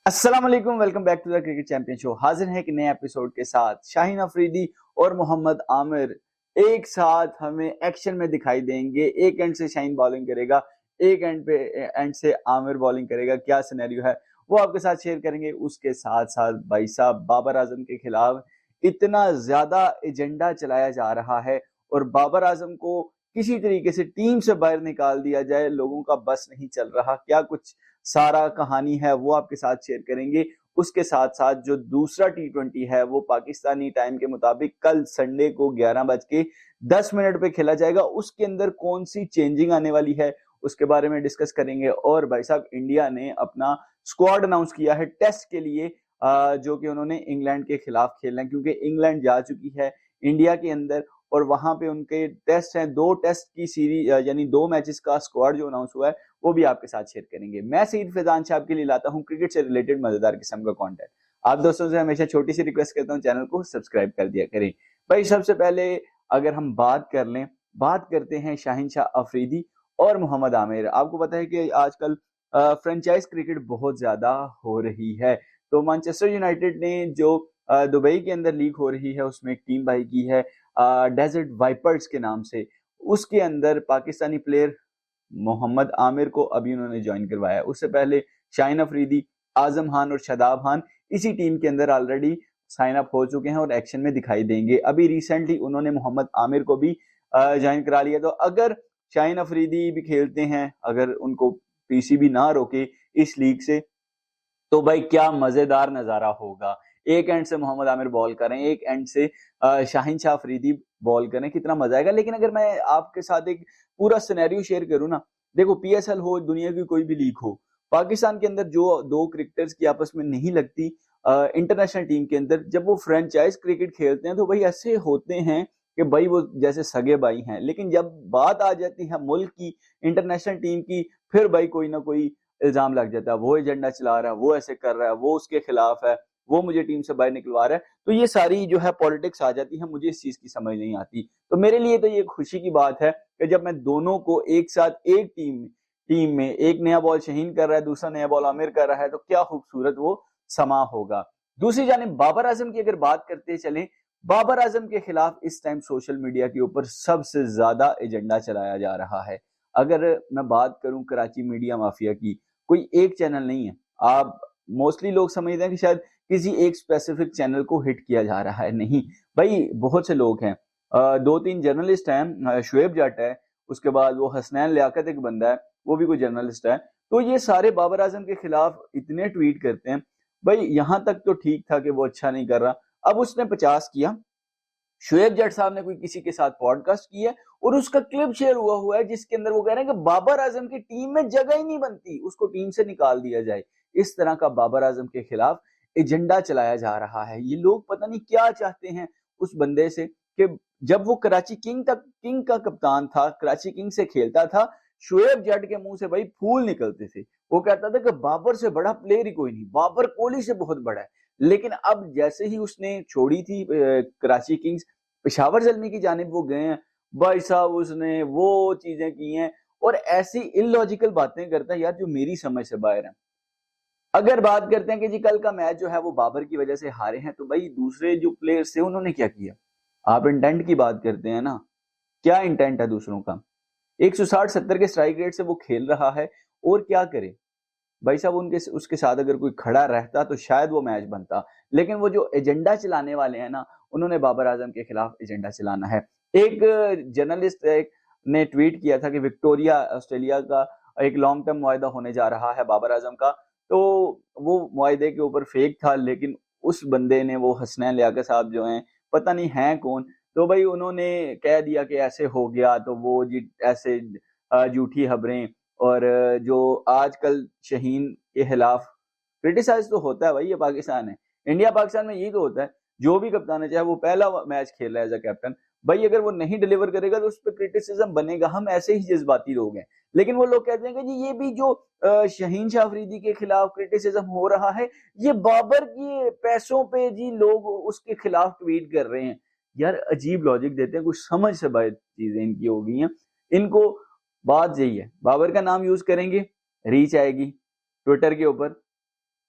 अस्सलाम वालेकुम, welcome back to the cricket champion show. हाजिर है एक नए एपिसोड के साथ। शाहीन अफरीदी और मोहम्मद आमिर एक साथ हमें एक्शन में दिखाई देंगे। एक एंड से शाहीन बॉलिंग करेगा, एक एंड से आमिर बॉलिंग करेगा। क्या सिनेरियो है वो आपके साथ शेयर करेंगे। उसके साथ साथ भाई साहब बाबर आजम के खिलाफ इतना ज्यादा एजेंडा चलाया जा रहा है और बाबर आजम को किसी तरीके से टीम से बाहर निकाल दिया जाए, लोगों का बस नहीं चल रहा। क्या कुछ सारा कहानी है वो आपके साथ शेयर करेंगे। उसके साथ साथ जो दूसरा T20 है वो पाकिस्तानी टाइम के मुताबिक कल संडे को 11:10 पे खेला जाएगा। उसके अंदर कौन सी चेंजिंग आने वाली है उसके बारे में डिस्कस करेंगे। और भाई साहब इंडिया ने अपना स्क्वाड अनाउंस किया है टेस्ट के लिए, जो कि उन्होंने इंग्लैंड के खिलाफ खेलना है, क्योंकि इंग्लैंड जा चुकी है इंडिया के अंदर और वहां पे उनके टेस्ट हैं। 2 टेस्ट की सीरीज यानी 2 मैचेस का स्क्वाड जो अनाउंस हुआ है वो भी आपके साथ शेयर करेंगे। मैं सईद फैजान शाह आपके लिए लाता हूं क्रिकेट से रिलेटेड मजेदार किस्म का कंटेंट। आप दोस्तों से हमेशा छोटी सी रिक्वेस्ट करता हूं, चैनल को सब्सक्राइब कर दिया करें। भाई सबसे पहले अगर हम बात करते हैं शाहीन शाह अफरीदी और मोहम्मद आमिर। आपको पता है कि आजकल फ्रेंचाइज क्रिकेट बहुत ज्यादा हो रही है। तो मैनचेस्टर यूनाइटेड ने जो दुबई के अंदर लीग हो रही है उसमें एक टीम भाई की है डेजर्ट वाइपर्स के नाम से। उसके अंदर पाकिस्तानी प्लेयर मोहम्मद आमिर को अभी उन्होंने ज्वाइन करवाया। उससे पहले शाहीन अफरीदी, आजम खान और शादाब खान इसी टीम के अंदर ऑलरेडी साइन अप हो चुके हैं और एक्शन में दिखाई देंगे। अभी रिसेंटली उन्होंने मोहम्मद आमिर को भी ज्वाइन करा लिया। तो अगर शाहीन अफरीदी भी खेलते हैं, अगर उनको पीसीबी ना रोके इस लीग से, तो भाई क्या मजेदार नजारा होगा। एक एंड से मोहम्मद आमिर बॉल करें, एक एंड से शाहीन शाह अफरीदी बॉल करें, कितना मजा आएगा। लेकिन अगर मैं आपके साथ एक पूरा सिनेरियो शेयर करूं ना, देखो पीएसएल हो, दुनिया की कोई भी लीग हो, पाकिस्तान के अंदर जो दो क्रिकेटर्स की आपस में नहीं लगती इंटरनेशनल टीम के अंदर, जब वो फ्रेंचाइज क्रिकेट खेलते हैं तो भाई ऐसे होते हैं कि भाई वो जैसे सगे भाई हैं। लेकिन जब बात आ जाती है मुल्क की, इंटरनेशनल टीम की, फिर भाई कोई ना कोई इल्जाम लग जाता है, वो एजेंडा चला रहा है, वो ऐसे कर रहा है, वो उसके खिलाफ है, वो मुझे टीम से बाहर निकलवा रहा है। तो ये सारी जो है पॉलिटिक्स आ जाती है, मुझे इस चीज की समझ नहीं आती। तो मेरे लिए तो ये खुशी की बात है कि जब मैं दोनों को एक साथ एक टीम में एक नया बॉल शहीन कर रहा है, दूसरा नया बॉल आमिर कर रहा है, तो क्या खूबसूरत वो समा होगा। दूसरी जानिब बाबर आजम की अगर बात करते चले, बाबर आजम के खिलाफ इस टाइम सोशल मीडिया के ऊपर सबसे ज्यादा एजेंडा चलाया जा रहा है। अगर मैं बात करूं कराची मीडिया माफिया की, कोई एक चैनल नहीं है। आप मोस्टली लोग समझते हैं कि शायद किसी एक स्पेसिफिक चैनल को हिट किया जा रहा है, नहीं भाई, बहुत से लोग हैं। 2-3 जर्नलिस्ट हैं, शुएब जट है, उसके बाद वो हसनैन लियाकत एक बंदा है, वो भी कोई जर्नलिस्ट है। तो ये सारे बाबर आजम के खिलाफ इतने ट्वीट करते हैं। भाई यहां तक तो ठीक था कि वो अच्छा नहीं कर रहा, अब उसने 50 किया। शुएब जट साहब ने कोई किसी के साथ पॉडकास्ट की है और उसका क्लिप शेयर हुआ है जिसके अंदर वो कह रहे हैं कि बाबर आजम की टीम में जगह ही नहीं बनती, उसको टीम से निकाल दिया जाए। इस तरह का बाबर आजम के खिलाफ एजेंडा चलाया जा रहा है। ये लोग पता नहीं क्या चाहते हैं उस बंदे से कि जब वो कराची किंग का कप्तान था, कराची किंग से खेलता था, शुएब जट के मुंह से भाई फूल निकलते थे। वो कहता था कि बाबर से बड़ा प्लेयर ही कोई नहीं, बाबर कोहली से बहुत बड़ा है। लेकिन अब जैसे ही उसने छोड़ी थी कराची किंग्स, पेशावर जलमी की जानिब वो गए हैं, भाई साहब उसने वो चीजें की हैं और ऐसी इलॉजिकल बातें करता है यार जो मेरी समझ से बाहर है। अगर बात करते हैं कि जी कल का मैच जो है वो बाबर की वजह से हारे हैं, तो भाई दूसरे जो प्लेयर्स थे उन्होंने क्या किया। आप इंटेंट की बात करते हैं ना, क्या इंटेंट है दूसरों का। 160-70 के स्ट्राइक रेट से वो खेल रहा है और क्या करे। भाई साहब उनके उसके साथ अगर कोई खड़ा रहता तो शायद वो मैच बनता। लेकिन वो जो एजेंडा चलाने वाले हैं ना, उन्होंने बाबर आजम के खिलाफ एजेंडा चलाना है। एक जर्नलिस्ट ने ट्वीट किया था कि विक्टोरिया ऑस्ट्रेलिया का एक लॉन्ग टर्म मुआहदा होने जा रहा है बाबर आजम का। तो वो मुआहदे के ऊपर फेक था, लेकिन उस बंदे ने, वो हसनैन लियाकत साहब जो हैं, पता नहीं हैं कौन, तो भाई उन्होंने कह दिया कि ऐसे हो गया। तो वो जी ऐसे झूठी खबरें और जो आजकल शहीन के खिलाफ क्रिटिसाइज तो होता है भाई, ये पाकिस्तान है, इंडिया पाकिस्तान में यही तो होता है। जो भी कप्तान है, चाहे वो पहला मैच खेल रहा है एज अ कैप्टन, भाई अगर वो नहीं डिलीवर करेगा तो उस पर क्रिटिसिज्म बनेगा। हम ऐसे ही जज्बाती लोग हैं। लेकिन वो लोग कहते हैं कि जी ये भी जो शहीन शाह अफरीदी के खिलाफ क्रिटिसिज्म हो रहा है, ये बाबर के पैसों पे जी लोग उसके खिलाफ ट्वीट कर रहे हैं। यार अजीब लॉजिक देते हैं, कुछ समझ से बाहर चीजें इनकी हो गई हैं। इनको बात यही है, बाबर का नाम यूज करेंगे, रीच आएगी ट्विटर के ऊपर,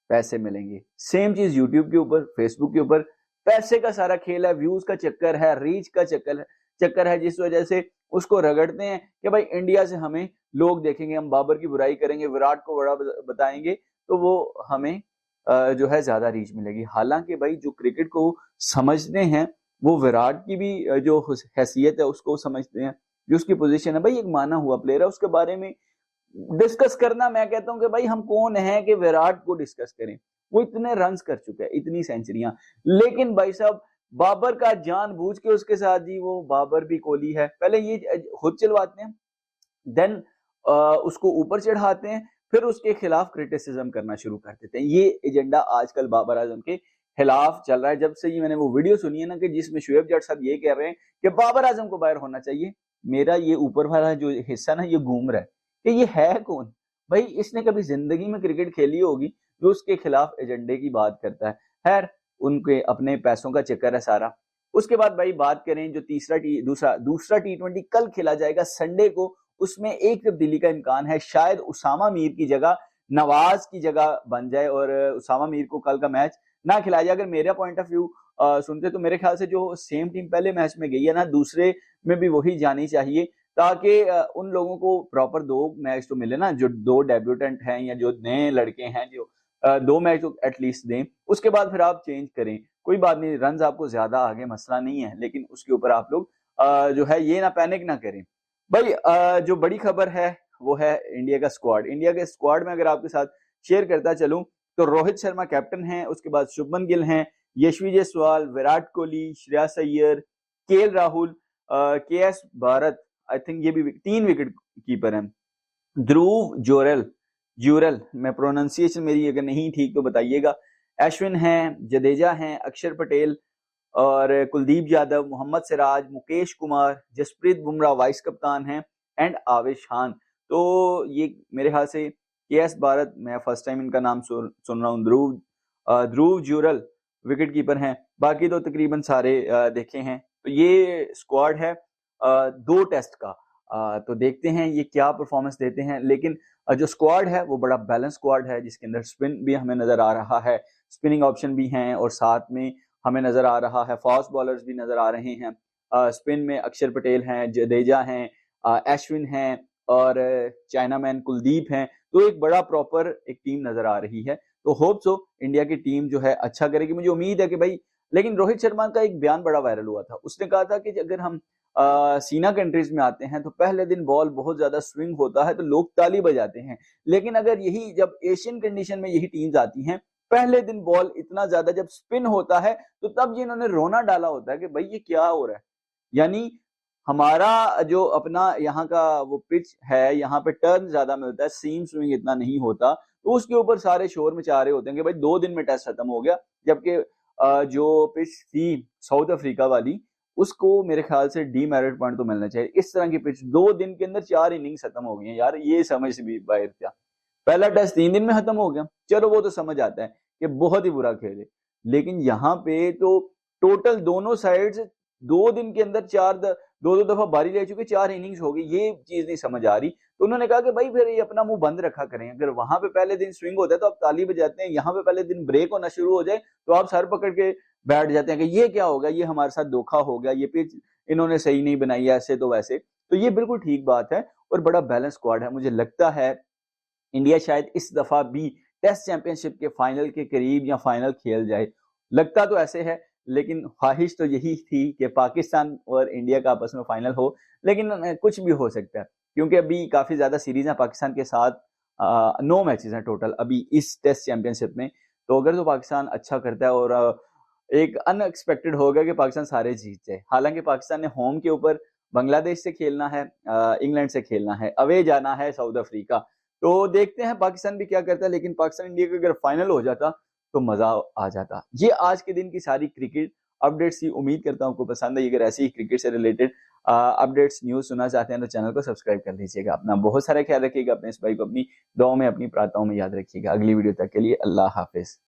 पैसे मिलेंगे। सेम चीज यूट्यूब के ऊपर, फेसबुक के ऊपर पैसे का सारा खेल है, व्यूज का चक्कर है, रीच का चक्कर है, जिस वजह से उसको रगड़ते हैं कि भाई इंडिया से हमें लोग देखेंगे, हम बाबर की बुराई करेंगे, विराट को बड़ा बताएंगे तो वो हमें जो है ज्यादा रीच मिलेगी। हालांकि भाई जो क्रिकेट को समझते हैं वो विराट की भी जो हैसियत है उसको समझते हैं, जो उसकी पोजीशन है, भाई एक माना हुआ प्लेयर है, उसके बारे में डिस्कस करना, मैं कहता हूं कि भाई हम कौन है कि विराट को डिस्कस करें, वो इतने रन्स कर चुका है, इतनी सेंचुरियां। लेकिन भाई साहब बाबर का जानबूझ के उसके साथ जी वो बाबर भी कोहली है, पहले ये खुद चलवाते हैं, देन उसको ऊपर चढ़ाते हैं, फिर उसके खिलाफ क्रिटिसिज्म करना शुरू कर देते हैं। ये एजेंडा आजकल बाबर आजम के खिलाफ चल रहा है। जब से ये मैंने वो वीडियो सुनी है ना कि जिसमें शुएब जट साहब ये कह रहे हैं कि बाबर आजम को बाहर होना चाहिए, मेरा ये ऊपर वाला जो हिस्सा ना ये घूम रहा है कि ये है कौन भाई, इसने कभी जिंदगी में क्रिकेट खेली होगी जो उसके खिलाफ एजेंडे की बात करता है। खैर उनके अपने पैसों का चक्कर है सारा। उसके बाद भाई बात करें जो दूसरा T20 कल खेला जाएगा संडे को, उसमें एक तब्दीली का इम्कान है, शायद उसामा मीर की जगह नवाज की जगह बन जाए और उसामा मीर को कल का मैच ना खिलाया जाए। अगर मेरा पॉइंट ऑफ व्यू सुनते तो मेरे ख्याल से जो सेम टीम पहले मैच में गई है ना, दूसरे में भी वही जानी चाहिए, ताकि उन लोगों को प्रॉपर 2 मैच तो मिले ना, जो 2 डेब्यूटेंट हैं या जो नए लड़के हैं, जो 2 मैच तो एटलीस्ट दें, उसके बाद फिर आप चेंज करें। कोई बात नहीं, रन आपको ज्यादा आगे मसला नहीं है, लेकिन उसके ऊपर आप लोग जो है ये ना पैनिक ना करें। भाई जो बड़ी खबर है वो है इंडिया का स्क्वाड। इंडिया के स्क्वाड में अगर आपके साथ शेयर करता चलूं तो रोहित शर्मा कैप्टन है, उसके बाद शुभमन गिल हैं, Yashasvi Jaiswal, Virat Kohli, Shreyas Iyer, KL Rahul, KS Bharat, I think ये भी 3 विकेट कीपर हैं, ध्रुव जुरल, मैं प्रोनाउंसिएशन मेरी अगर नहीं ठीक तो बताइएगा, अश्विन हैं, जडेजा हैं, अक्षर पटेल और कुलदीप यादव, मोहम्मद सिराज, मुकेश कुमार, जसप्रीत बुमराह वाइस कप्तान हैं एंड आवेश खान। तो ये मेरे ख्याल से केएस भारत, मैं फर्स्ट टाइम इनका नाम सुन रहा हूँ, ध्रुव जुरल विकेट कीपर हैं, बाकी तो तकरीबन सारे देखे हैं। तो ये स्क्वाड है 2 टेस्ट का, तो देखते हैं ये क्या परफॉर्मेंस देते हैं। लेकिन जो स्क्वाड है वो बड़ा बैलेंस स्क्वाड है, जिसके अंदर स्पिन भी हमें नजर आ रहा है, स्पिनिंग ऑप्शन भी हैं और साथ में हमें नजर आ रहा है फास्ट बॉलर्स भी नजर आ रहे हैं। स्पिन में अक्षर पटेल हैं, जडेजा हैं, अश्विन हैं और चाइनामैन कुलदीप हैं। तो एक बड़ा प्रॉपर एक टीम नजर आ रही है। तो होप सो इंडिया की टीम जो है अच्छा करेगी, मुझे उम्मीद है कि भाई। लेकिन रोहित शर्मा का एक बयान बड़ा वायरल हुआ था, उसने कहा था कि अगर हम सीना कंट्रीज में आते हैं तो पहले दिन बॉल बहुत ज्यादा स्विंग होता है तो लोग ताली बजाते हैं, लेकिन अगर यही जब एशियन कंडीशन में यही टीम्स आती हैं, पहले दिन बॉल इतना ज्यादा जब स्पिन होता है तो तब ये इन्होंने रोना डाला होता है कि भाई ये क्या हो रहा है। यानी हमारा जो अपना यहाँ का वो पिच है, यहाँ पे टर्न ज्यादा मिलता है, सीम स्विंग इतना नहीं होता, तो उसके ऊपर सारे शोर मचा रहे होते हैं कि भाई 2 दिन में टेस्ट खत्म हो गया। जबकि जो पिच थी साउथ अफ्रीका वाली, उसको मेरे ख्याल से डीमेरिट पॉइंट तो मिलना चाहिए। इस तरह की पिच 2 दिन के अंदर 4 इनिंग्स खत्म हो गई हैं यार, ये समझ से भी बाहर था। पहला टेस्ट 3 दिन में खत्म हो गया, चलो वो तो समझ आता है कि बहुत ही बुरा खेल है, लेकिन यहाँ पे तो टोटल दोनों साइड्स 2 दिन के अंदर 2 दफा बारी ले चुके, 4 इनिंग्स हो गई, ये चीज नहीं समझ आ रही। तो उन्होंने कहा कि भाई फिर ये अपना मुंह बंद रखा करें, अगर वहां पे पहले दिन स्विंग होता है तो आप ताली बजाते हैं, यहाँ पे पहले दिन ब्रेक होना शुरू हो जाए तो आप सर पकड़ के बैठ जाते हैं कि ये क्या होगा, ये हमारे साथ धोखा हो गया, ये पिच इन्होंने सही नहीं बनाई, ऐसे तो वैसे। तो ये बिल्कुल ठीक बात है और बड़ा बैलेंस स्क्वाड है। मुझे लगता है इंडिया शायद इस दफा भी टेस्ट चैंपियनशिप के फाइनल के करीब या फाइनल खेल जाए, लगता तो ऐसे है, लेकिन ख्वाहिश तो यही थी कि पाकिस्तान और इंडिया का आपस में फाइनल हो। लेकिन कुछ भी हो सकता है क्योंकि अभी काफी ज्यादा सीरीज है पाकिस्तान के साथ, 9 मैचेस हैं टोटल अभी इस टेस्ट चैंपियनशिप में। तो अगर तो पाकिस्तान अच्छा करता है और एक अनएक्सपेक्टेड होगा कि पाकिस्तान सारे जीत जाए। हालांकि पाकिस्तान ने होम के ऊपर बांग्लादेश से खेलना है, इंग्लैंड से खेलना है, अवे जाना है साउथ अफ्रीका। तो देखते हैं पाकिस्तान भी क्या करता है, लेकिन पाकिस्तान इंडिया का अगर फाइनल हो जाता तो मजा आ जाता। ये आज के दिन की सारी क्रिकेट अपडेट्स थी, उम्मीद करता हूं आपको पसंद आई। अगर ऐसी ही क्रिकेट से रिलेटेड अपडेट्स न्यूज सुनना चाहते हैं तो चैनल को सब्सक्राइब कर लीजिएगा। अपना बहुत सारा ख्याल रखिएगा, अपने इस भाई को अपनी दुआओं में अपनी प्रार्थनाओं में याद रखिएगा। अगली वीडियो तक के लिए अल्लाह हाफिज।